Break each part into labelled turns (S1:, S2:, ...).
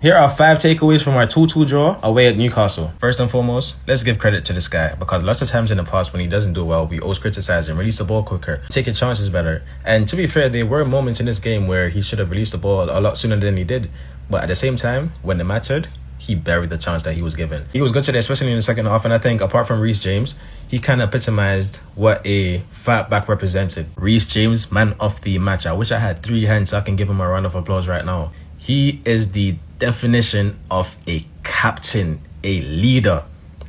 S1: Here are 5 takeaways from our 2-2 draw away at Newcastle. First and foremost, let's give credit to this guy because lots of times in the past when he doesn't do well, we always criticize him, release the ball quicker, take your chances better. And to be fair, there were moments in this game where he should have released the ball a lot sooner than he did. But at the same time, when it mattered, he buried the chance that he was given. He was good today, especially in the second half, and I think apart from Reece James, he kind of epitomized what a fat back represented. Reece James, man of the match. I wish I had 3 hands so I can give him a round of applause right now. He is the definition of a captain, a leader,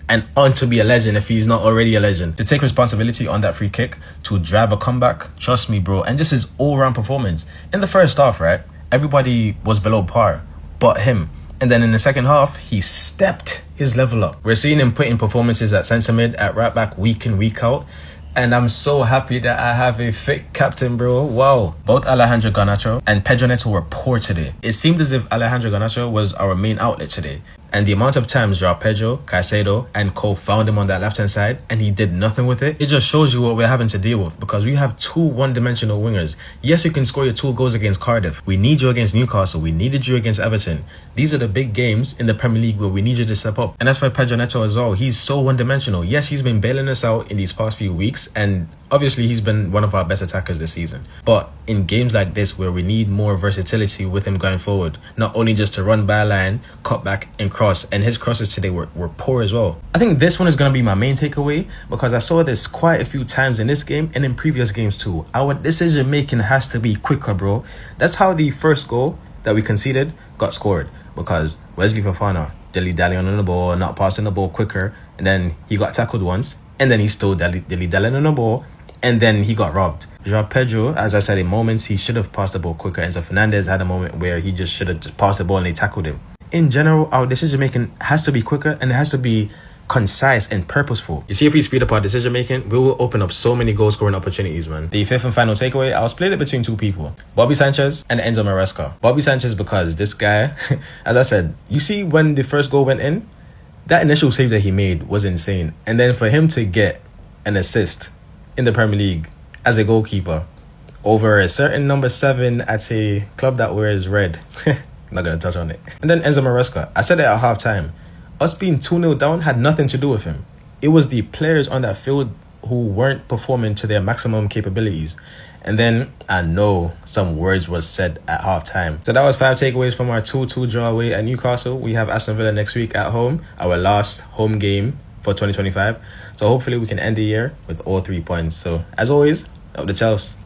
S1: and on to be a legend if he's not already a legend. To take responsibility on that free kick, to drive a comeback, trust me bro, and just his all-round performance. In the first half, right, everybody was below par, but him. And then in the second half, he stepped his level up. We're seeing him put in performances at centre mid, at right back, week in, week out. And I'm so happy that I have a fit captain, bro. Wow. Both Alejandro Garnacho and Pedro Neto were poor today. It seemed as if Alejandro Garnacho was our main outlet today. And the amount of times João Pedro, Caicedo, and Cole found him on that left-hand side and he did nothing with it, it just shows you what we're having to deal with because we have 2 one-dimensional wingers. Yes, you can score your 2 goals against Cardiff. We need you against Newcastle. We needed you against Everton. These are the big games in the Premier League where we need you to step up. And that's why Pedro Neto as well. He's so one-dimensional. Yes, he's been bailing us out in these past few weeks and obviously he's been one of our best attackers this season. But in games like this where we need more versatility with him going forward, not only just to run by a line, cut back and cross, and his crosses today were poor as well. I think this one is going to be my main takeaway because I saw this quite a few times in this game and in previous games too. Our decision making has to be quicker, bro. That's how the first goal that we conceded got scored, because Wesley Fofana dilly-dallying on the ball, not passing the ball quicker, and then he got tackled once, and then he still dilly-dallying on the ball, and then he got robbed. João Pedro, as I said, in moments he should have passed the ball quicker. Enzo Fernandez had a moment where he just should have just passed the ball and they tackled him. In general, our decision making has to be quicker and it has to be concise and purposeful. You see, if we speed up our decision making, we will open up so many goal scoring opportunities, man. The 5th and final takeaway, I'll split it between 2 people, Bobby Sanchez and Enzo Maresca. Bobby Sanchez because this guy, as I said, you see when the first goal went in, that initial save that he made was insane. And then for him to get an assist in the Premier League as a goalkeeper over a certain number 7 at a club that wears red. Not going to touch on it. And then Enzo Maresca. I said it at half time. Us being 2-0 down had nothing to do with him. It was the players on that field who weren't performing to their maximum capabilities. And then I know some words was said at half time. So that was 5 takeaways from our 2-2 draw away at Newcastle. We have Aston Villa next week at home. Our last home game for 2025. So hopefully we can end the year with all 3 points. So as always, up the Chelsea.